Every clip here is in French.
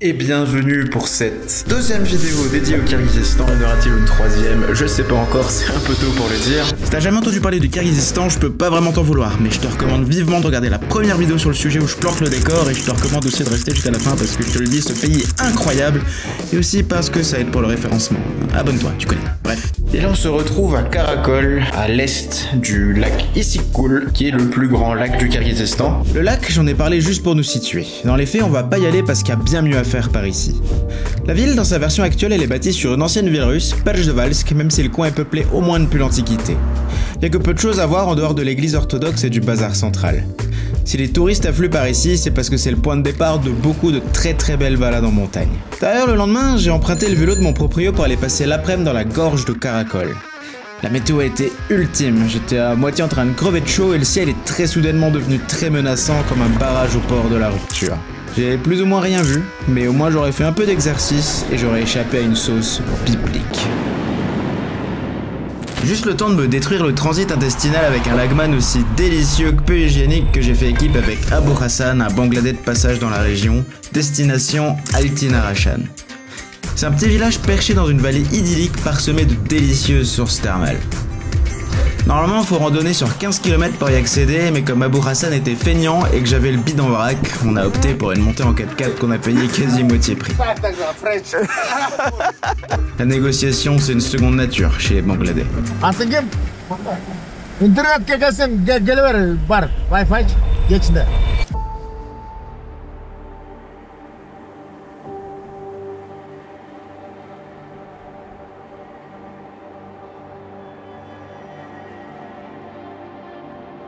Et bienvenue pour cette deuxième vidéo dédiée au Kyrgyzstan. En aura-t-il une troisième? Je sais pas encore, c'est un peu tôt pour le dire. Si t'as jamais entendu parler du Kyrgyzstan, je peux pas vraiment t'en vouloir, mais je te recommande vivement de regarder la première vidéo sur le sujet où je plante le décor, et je te recommande aussi de rester jusqu'à la fin parce que je te le dis, ce pays est incroyable, et aussi parce que ça aide pour le référencement. Abonne-toi, tu connais. Bref. Et là on se retrouve à Karakol, à l'est du lac Issyk-Kul, qui est le plus grand lac du Kyrgyzstan. Le lac, j'en ai parlé juste pour nous situer. Dans les faits, on va pas y aller parce qu'il y a bien mieux à faire par ici. La ville, dans sa version actuelle, elle est bâtie sur une ancienne ville russe, Perzhdevalsk, même si le coin est peuplé au moins depuis l'Antiquité. Il y a que peu de choses à voir en dehors de l'église orthodoxe et du bazar central. Si les touristes affluent par ici, c'est parce que c'est le point de départ de beaucoup de très belles balades en montagne. D'ailleurs, le lendemain, j'ai emprunté le vélo de mon proprio pour aller passer l'après-midi dans la gorge de Karakol. La météo a été ultime, j'étais à moitié en train de crever de chaud et le ciel est très soudainement devenu très menaçant comme un barrage au port de la rupture. J'ai plus ou moins rien vu, mais au moins j'aurais fait un peu d'exercice et j'aurais échappé à une sauce biblique. Juste le temps de me détruire le transit intestinal avec un lagman aussi délicieux que peu hygiénique que j'ai fait équipe avec Abu Hassan, un Bangladais de passage dans la région, destination Altin-Arashan. C'est un petit village perché dans une vallée idyllique parsemée de délicieuses sources thermales. Normalement, il faut randonner sur 15 km pour y accéder, mais comme Abu Hassan était feignant et que j'avais le bide en vrac, on a opté pour une montée en 4x4 qu'on a payé quasi moitié prix. La négociation, c'est une seconde nature chez les Bangladais.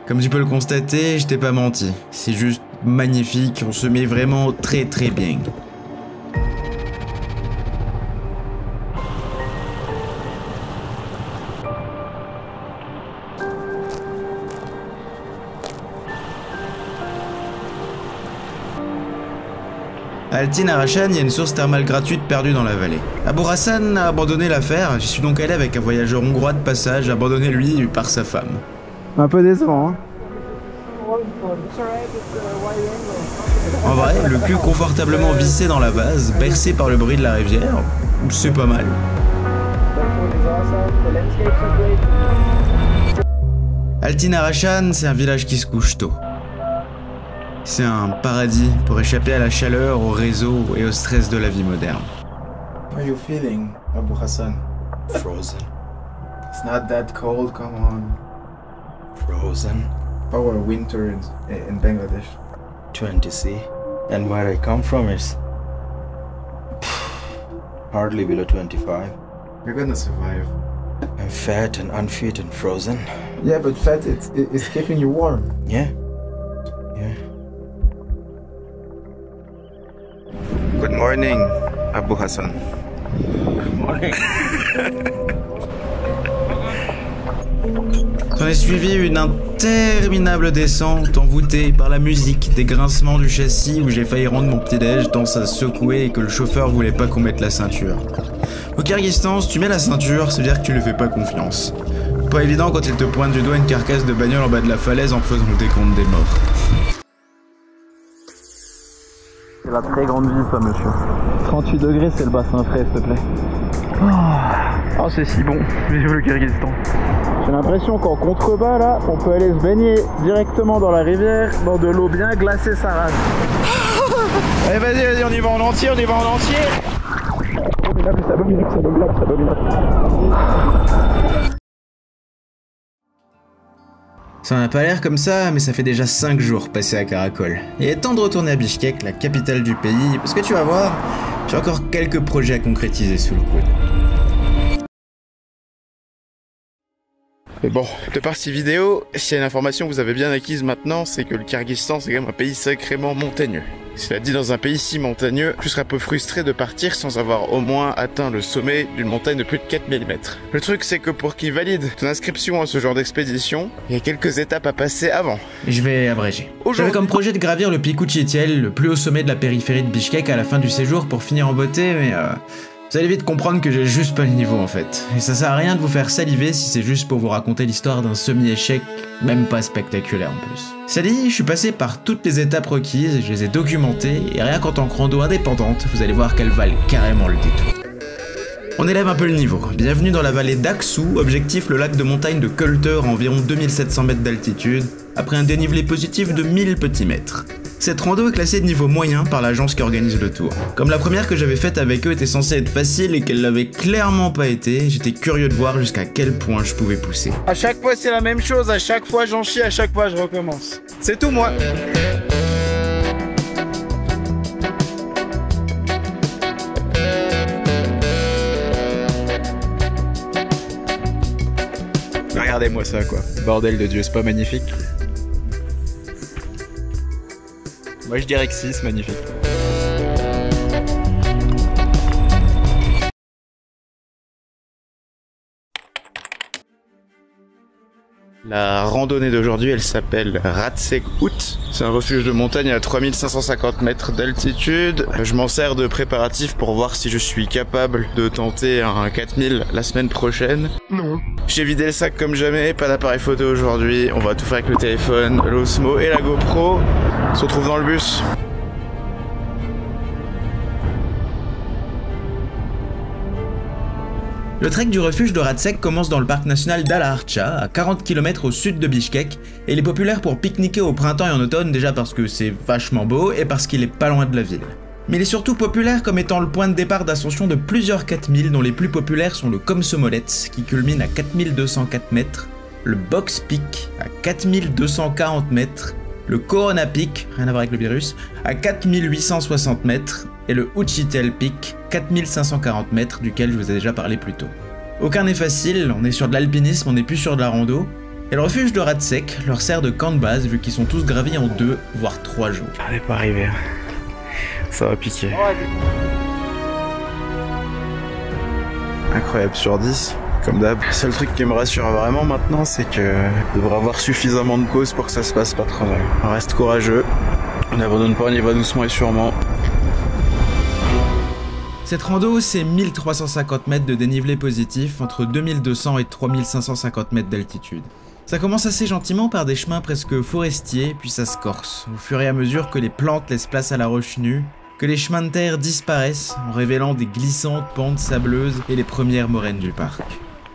Comme tu peux le constater, je t'ai pas menti. C'est juste magnifique, on se met vraiment très bien. À Altin-Arashan, il y a une source thermale gratuite perdue dans la vallée. Abu Hassan a abandonné l'affaire, j'y suis donc allé avec un voyageur hongrois de passage, abandonné lui par sa femme. Un peu décevant, hein. En vrai, le cul confortablement vissé dans la vase, bercé par le bruit de la rivière, c'est pas mal. Altin-Arashan, c'est un village qui se couche tôt. C'est un paradis pour échapper à la chaleur, au réseau et au stress de la vie moderne. How are you feeling, Abu Hassan? Frozen. It's not that cold, come on. Frozen. Our winter in Bangladesh. 20 C. And where I come from is hardly below 25. You're gonna survive. I'm fat and unfit and frozen. Yeah, but fat it's keeping you warm. Yeah. Good morning, Abu Hassan. Good morning. S'en est suivi une interminable descente envoûtée par la musique, des grincements du châssis où j'ai failli rendre mon petit-déj tant ça secouait et que le chauffeur voulait pas qu'on mette la ceinture. Au Kyrgyzstan, si tu mets la ceinture, ça veut dire que tu lui fais pas confiance. Pas évident quand il te pointe du doigt une carcasse de bagnole en bas de la falaise en faisant le décompte des morts. C'est la très grande ville, ça, monsieur. 38 degrés, c'est le bassin frais, s'il te plaît. Oh, c'est si bon. Vive le Kyrgyzstan. J'ai l'impression qu'en contrebas, là, on peut aller se baigner directement dans la rivière, dans de l'eau bien glacée, ça rase. Allez, vas-y, on y va en entier, Ça abominable. Ça n'a pas l'air comme ça, mais ça fait déjà 5 jours passés à Karakol. Il est temps de retourner à Bishkek, la capitale du pays, parce que tu vas voir, j'ai encore quelques projets à concrétiser sous le coude. Mais bon, de par ces vidéos, s'il y a une information que vous avez bien acquise maintenant, c'est que le Kyrgyzstan c'est quand même un pays sacrément montagneux. Cela dit, dans un pays si montagneux, tu seras un peu frustré de partir sans avoir au moins atteint le sommet d'une montagne de plus de 4000 mètres. Le truc c'est que pour qu'ils valident ton inscription à ce genre d'expédition, il y a quelques étapes à passer avant. Je vais abréger. J'avais comme projet de gravir le Piku Tchitel, le plus haut sommet de la périphérie de Bishkek à la fin du séjour pour finir en beauté, mais Vous allez vite comprendre que j'ai juste pas le niveau en fait. Et ça sert à rien de vous faire saliver si c'est juste pour vous raconter l'histoire d'un semi-échec, même pas spectaculaire en plus. Ça dit, je suis passé par toutes les étapes requises, je les ai documentées, et rien qu'en tant que rando indépendante, vous allez voir qu'elles valent carrément le détour. On élève un peu le niveau. Bienvenue dans la vallée d'Aksou, objectif le lac de montagne de Költer à environ 2700 mètres d'altitude, après un dénivelé positif de 1000 petits mètres. Cette rando est classée de niveau moyen par l'agence qui organise le tour. Comme la première que j'avais faite avec eux était censée être facile et qu'elle l'avait clairement pas été, j'étais curieux de voir jusqu'à quel point je pouvais pousser. À chaque fois c'est la même chose, à chaque fois j'en chie, à chaque fois je recommence. C'est tout moi. Regardez-moi ça quoi. Bordel de Dieu, c'est pas magnifique? Moi je dirais que si, c'est magnifique. La randonnée d'aujourd'hui, elle s'appelle Radzeg-Út. C'est un refuge de montagne à 3550 mètres d'altitude. Je m'en sers de préparatif pour voir si je suis capable de tenter un 4000 la semaine prochaine. Non. J'ai vidé le sac comme jamais, pas d'appareil photo aujourd'hui. On va tout faire avec le téléphone, l'Osmo et la GoPro. On se retrouve dans le bus. Le trek du refuge de Radzeg commence dans le parc national d'Al-Archa, à 40 km au sud de Bishkek, et il est populaire pour pique-niquer au printemps et en automne, déjà parce que c'est vachement beau et parce qu'il est pas loin de la ville. Mais il est surtout populaire comme étant le point de départ d'ascension de plusieurs 4000, dont les plus populaires sont le Komsomolets, qui culmine à 4204 mètres, le Box Peak à 4240 mètres, le Corona Peak, rien à voir avec le virus, à 4860 mètres, et le Uchitel Peak, 4540 mètres, duquel je vous ai déjà parlé plus tôt. Aucun n'est facile, on est sur de l'alpinisme, on n'est plus sur de la rando, et le refuge de Radzeg leur sert de camp de base vu qu'ils sont tous gravis en 2, voire 3 jours. On n'est pas arrivé, ça va piquer. Incroyable sur 10. Comme d'hab. Le seul truc qui me rassure vraiment maintenant, c'est que je devrais avoir suffisamment de pauses pour que ça se passe pas trop mal. On reste courageux, on n'abandonne pas, on y va doucement et sûrement. Cette rando, c'est 1350 mètres de dénivelé positif entre 2200 et 3550 mètres d'altitude. Ça commence assez gentiment par des chemins presque forestiers, puis ça se corse, au fur et à mesure que les plantes laissent place à la roche nue, que les chemins de terre disparaissent en révélant des glissantes pentes sableuses et les premières moraines du parc.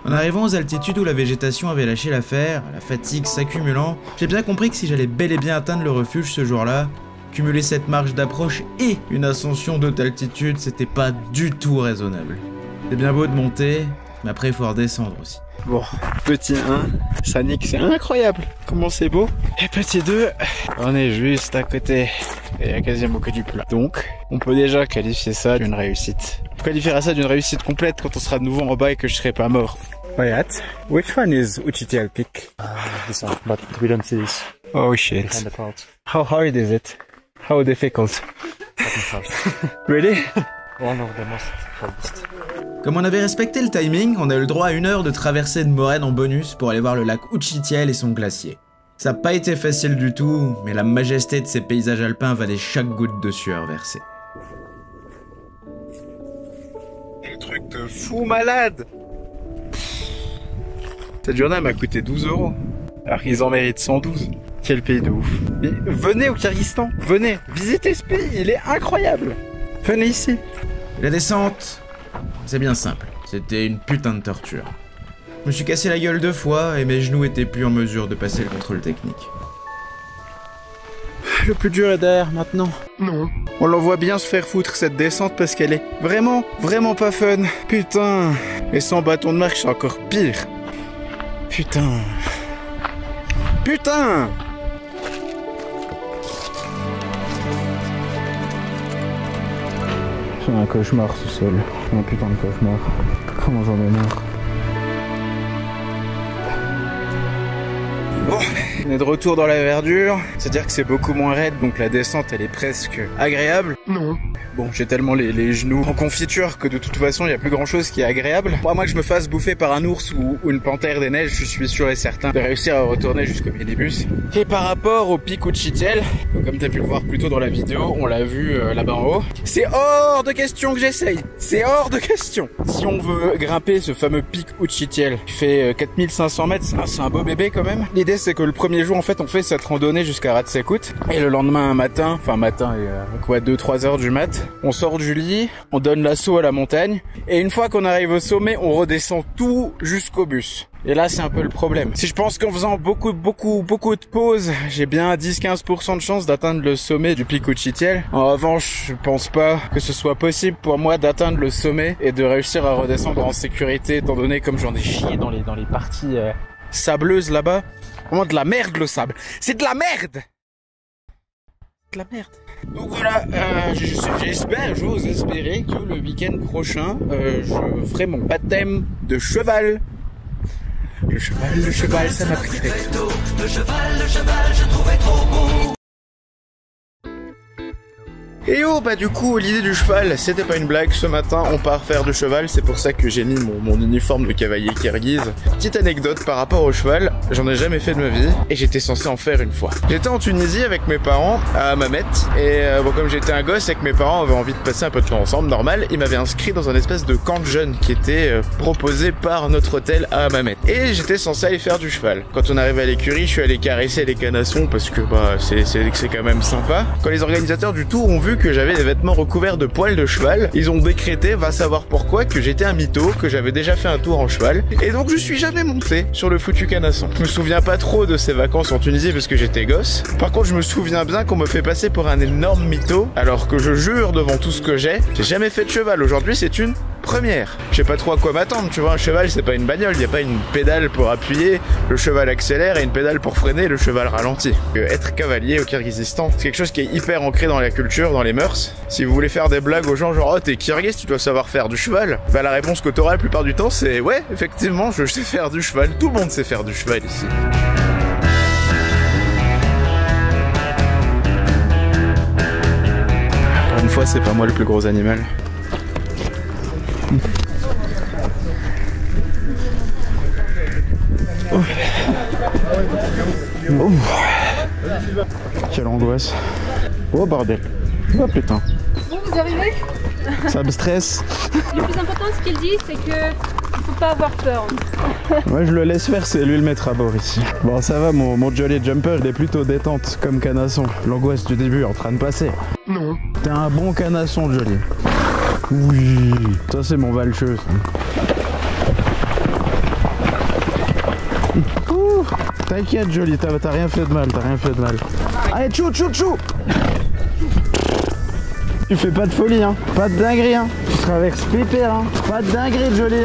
En arrivant aux altitudes où la végétation avait lâché l'affaire, la fatigue s'accumulant, j'ai bien compris que si j'allais bel et bien atteindre le refuge ce jour-là, cumuler cette marche d'approche et une ascension d'haute altitude, c'était pas du tout raisonnable. C'est bien beau de monter, mais après il faut redescendre aussi. Bon, petit 1, ça nique, c'est incroyable comment c'est beau. Et petit 2, on est juste à côté, et il y a quasiment que du plat. Donc, on peut déjà qualifier ça d'une réussite. On qualifiera ça d'une réussite complète quand on sera de nouveau en bas et que je serai pas mort. Wyatt, which one is Uchitel Peak? This one, but we don't see this. Oh shit. Behind the clouds. How hard is it? How difficult? Really? One of the most hardest. Comme on avait respecté le timing, on a eu le droit à 1 heure de traversée de moraine en bonus pour aller voir le lac Uchitel et son glacier. Ça n'a pas été facile du tout, mais la majesté de ces paysages alpins valait chaque goutte de sueur versée. Un truc de fou malade! Cette journée m'a coûté 12 €. Alors qu'ils en méritent 112. Quel pays de ouf. Mais venez au Kyrgyzstan, venez, visitez ce pays, il est incroyable. Venez ici. La descente, c'est bien simple, c'était une putain de torture. Je me suis cassé la gueule 2 fois et mes genoux étaient plus en mesure de passer le contrôle technique. Le plus dur est derrière maintenant. Non. On l'envoie bien se faire foutre cette descente parce qu'elle est vraiment, vraiment pas fun. Putain. Et sans bâton de marche, c'est encore pire. Putain. Putain. C'est un cauchemar tout seul. Un putain de cauchemar. Comment j'en ai marre. Bon, On est de retour dans la verdure, c'est-à-dire que c'est beaucoup moins raide, donc la descente elle est presque agréable. Non. Bon, j'ai tellement les genoux en confiture que de toute façon il y a plus grand chose qui est agréable. Moi que je me fasse bouffer par un ours ou une panthère des neiges, je suis sûr et certain de réussir à retourner jusqu'au minibus. Et par rapport au pic Ouchitel, comme tu as pu le voir plus tôt dans la vidéo, on l'a vu là-bas en haut, c'est hors de question que j'essaye. C'est hors de question. Si on veut grimper ce fameux pic Ouchitel qui fait 4500 mètres, c'est un beau bébé quand même. L'idée c'est que le premier jour en fait on fait cette randonnée jusqu'à Ratsekut et le lendemain matin et quoi 2-3 heures du mat, on sort du lit, on donne l'assaut à la montagne et une fois qu'on arrive au sommet on redescend tout jusqu'au bus. Et là c'est un peu le problème. Si je pense qu'en faisant beaucoup de pauses, j'ai bien 10-15% de chance d'atteindre le sommet du pic Ouchitel. En revanche, je pense pas que ce soit possible pour moi d'atteindre le sommet et de réussir à redescendre en sécurité, étant donné comme j'en ai chié dans les parties sableuses là-bas. Vraiment de la merde le sable. C'est de la merde. De la merde. Donc voilà, j'ose espérer que le week-end prochain, je ferai mon baptême de cheval. Le cheval, ça m'a pris fait. Le cheval, je trouvais trop beau. Et oh bah du coup l'idée du cheval c'était pas une blague, ce matin on part faire du cheval, c'est pour ça que j'ai mis mon uniforme de cavalier kirghize. Petite anecdote par rapport au cheval, j'en ai jamais fait de ma vie et j'étais censé en faire une fois. J'étais en Tunisie avec mes parents à Hammamet et bon comme j'étais un gosse et que mes parents avaient envie de passer un peu de temps ensemble, normal, ils m'avaient inscrit dans un espèce de camp de jeunes qui était proposé par notre hôtel à Hammamet. Et j'étais censé aller faire du cheval. Quand on arrive à l'écurie, je suis allé caresser les canassons parce que bah c'est quand même sympa. Quand les organisateurs du tour ont vu que j'avais des vêtements recouverts de poils de cheval, ils ont décrété, va savoir pourquoi, que j'étais un mytho, que j'avais déjà fait un tour en cheval, et donc je suis jamais monté sur le foutu canasson. Je me souviens pas trop de ces vacances en Tunisie parce que j'étais gosse. Par contre, je me souviens bien qu'on me fait passer pour un énorme mytho, alors que je jure devant tout ce que j'ai jamais fait de cheval. Aujourd'hui, c'est une première. Je sais pas trop à quoi m'attendre, tu vois, un cheval c'est pas une bagnole, y a pas une pédale pour appuyer, le cheval accélère et une pédale pour freiner, le cheval ralentit. Être cavalier au Kirghizistan, c'est quelque chose qui est hyper ancré dans la culture, dans les mœurs. Si vous voulez faire des blagues aux gens genre oh t'es kirghiz, tu dois savoir faire du cheval, bah la réponse que t'auras la plupart du temps c'est ouais, effectivement je sais faire du cheval, tout le monde sait faire du cheval ici. Encore une fois c'est pas moi le plus gros animal. Oh. Oh. Quelle angoisse. Oh bordel. Oh putain. Bon, vous arrivez? Ça me stresse. Le plus important, ce qu'il dit, c'est que faut pas avoir peur. Moi je le laisse faire, c'est lui le maître à bord ici. Bon ça va, mon jolly jumper il est plutôt détente comme canasson. L'angoisse du début est en train de passer. Non. T'es un bon canasson jolly. Oui. Ça c'est mon valcheux. T'inquiète joli, t'as rien fait de mal, Allez tchou tchou tchou. Tu fais pas de folie hein, pas de dinguerie hein. Tu traverses pépère hein, pas de dinguerie joli.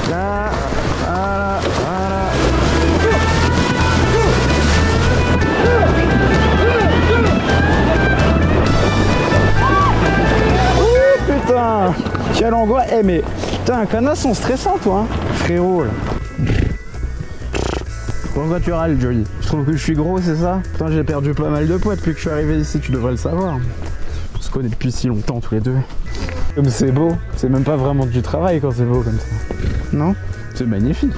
Là, voilà, voilà. Oh putain, quelle angoisse. Eh mais putain, un canasson stressant toi hein, frérot là. Pourquoi tu râles, Jolly? Je trouve que je suis gros, c'est ça? Putain, j'ai perdu pas mal de poids depuis que je suis arrivé ici, tu devrais le savoir. On se connaît depuis si longtemps tous les deux. Comme c'est beau, c'est même pas vraiment du travail quand c'est beau comme ça. Non? C'est magnifique.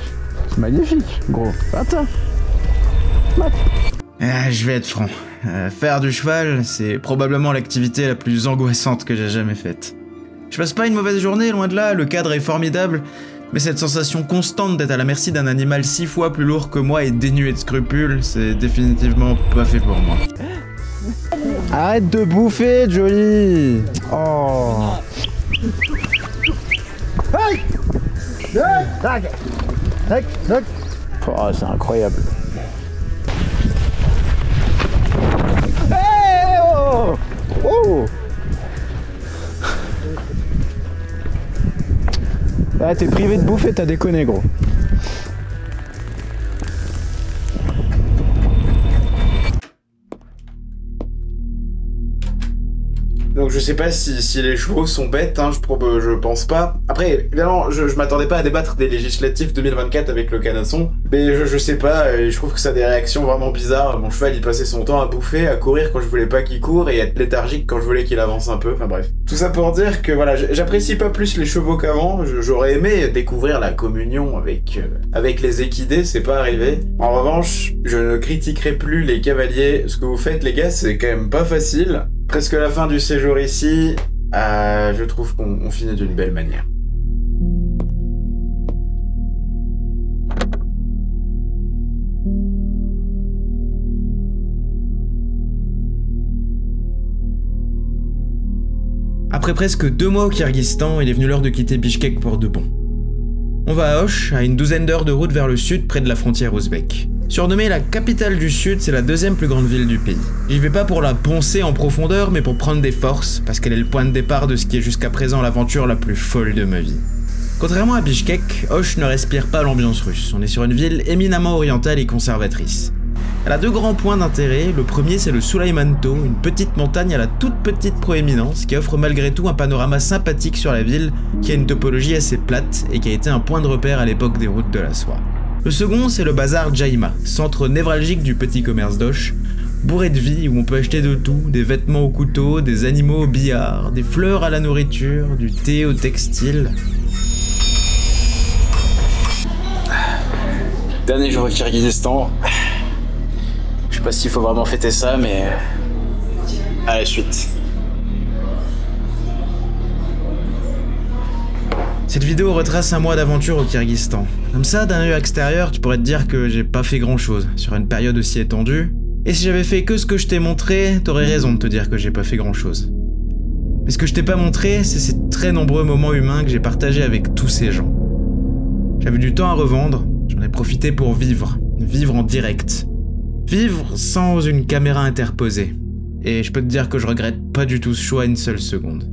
C'est magnifique, gros. Attends. Je vais être franc. Faire du cheval, c'est probablement l'activité la plus angoissante que j'ai jamais faite. Je passe pas une mauvaise journée, loin de là, le cadre est formidable. Mais cette sensation constante d'être à la merci d'un animal 6 fois plus lourd que moi et dénué de scrupules, c'est définitivement pas fait pour moi. Arrête de bouffer, Jolly. Oh. Oh, c'est incroyable. Hey oh oh. Ah, t'es privé de bouffer, t'as déconné gros. Donc Donc je sais pas si les chevaux sont bêtes, hein, je pense pas. Après, évidemment, je m'attendais pas à débattre des législatives 2024 avec le canasson, mais je sais pas, je trouve que ça a des réactions vraiment bizarres. Mon cheval, il passait son temps à bouffer, à courir quand je voulais pas qu'il court, et être léthargique quand je voulais qu'il avance un peu, enfin bref. Tout ça pour dire que voilà, j'apprécie pas plus les chevaux qu'avant, j'aurais aimé découvrir la communion avec les équidés, c'est pas arrivé. En revanche, je ne critiquerai plus les cavaliers, ce que vous faites les gars, c'est quand même pas facile. Presque la fin du séjour ici, je trouve qu'on finit d'une belle manière. Après presque 2 mois au Kyrgyzstan, il est venu l'heure de quitter Bichkek pour de bon. On va à Osh, à une douzaine d'heures de route vers le sud, près de la frontière ouzbek. Surnommée la capitale du Sud, c'est la 2e plus grande ville du pays. J'y vais pas pour la poncer en profondeur, mais pour prendre des forces, parce qu'elle est le point de départ de ce qui est jusqu'à présent l'aventure la plus folle de ma vie. Contrairement à Bichkek, Osh ne respire pas l'ambiance russe. On est sur une ville éminemment orientale et conservatrice. Elle a 2 grands points d'intérêt. Le premier, c'est le Sulaiman-To, une petite montagne à la toute petite proéminence qui offre malgré tout un panorama sympathique sur la ville, qui a une topologie assez plate et qui a été un point de repère à l'époque des routes de la soie. Le second, c'est le bazar Jaima, centre névralgique du petit commerce d'Osh, bourré de vie où on peut acheter de tout, des vêtements au couteau, des animaux au billard, des fleurs à la nourriture, du thé au textile. Dernier jour au Kyrgyzstan. Je sais pas s'il faut vraiment fêter ça, mais à la suite. Cette vidéo retrace un mois d'aventure au Kyrgyzstan. Comme ça, d'un œil extérieur, tu pourrais te dire que j'ai pas fait grand chose sur une période aussi étendue. Et si j'avais fait que ce que je t'ai montré, t'aurais raison de te dire que j'ai pas fait grand chose. Mais ce que je t'ai pas montré, c'est ces très nombreux moments humains que j'ai partagés avec tous ces gens. J'avais du temps à revendre, j'en ai profité pour vivre en direct. Vivre sans une caméra interposée. Et je peux te dire que je regrette pas du tout ce choix une seule seconde.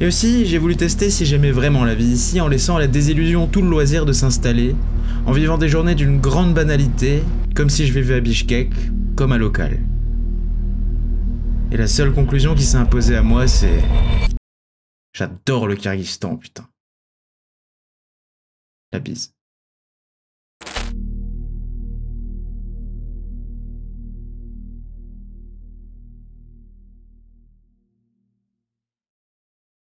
Et aussi, j'ai voulu tester si j'aimais vraiment la vie ici en laissant à la désillusion tout le loisir de s'installer, en vivant des journées d'une grande banalité, comme si je vivais à Bichkek, comme un local. Et la seule conclusion qui s'est imposée à moi, c'est... J'adore le Kyrgyzstan, putain. La bise.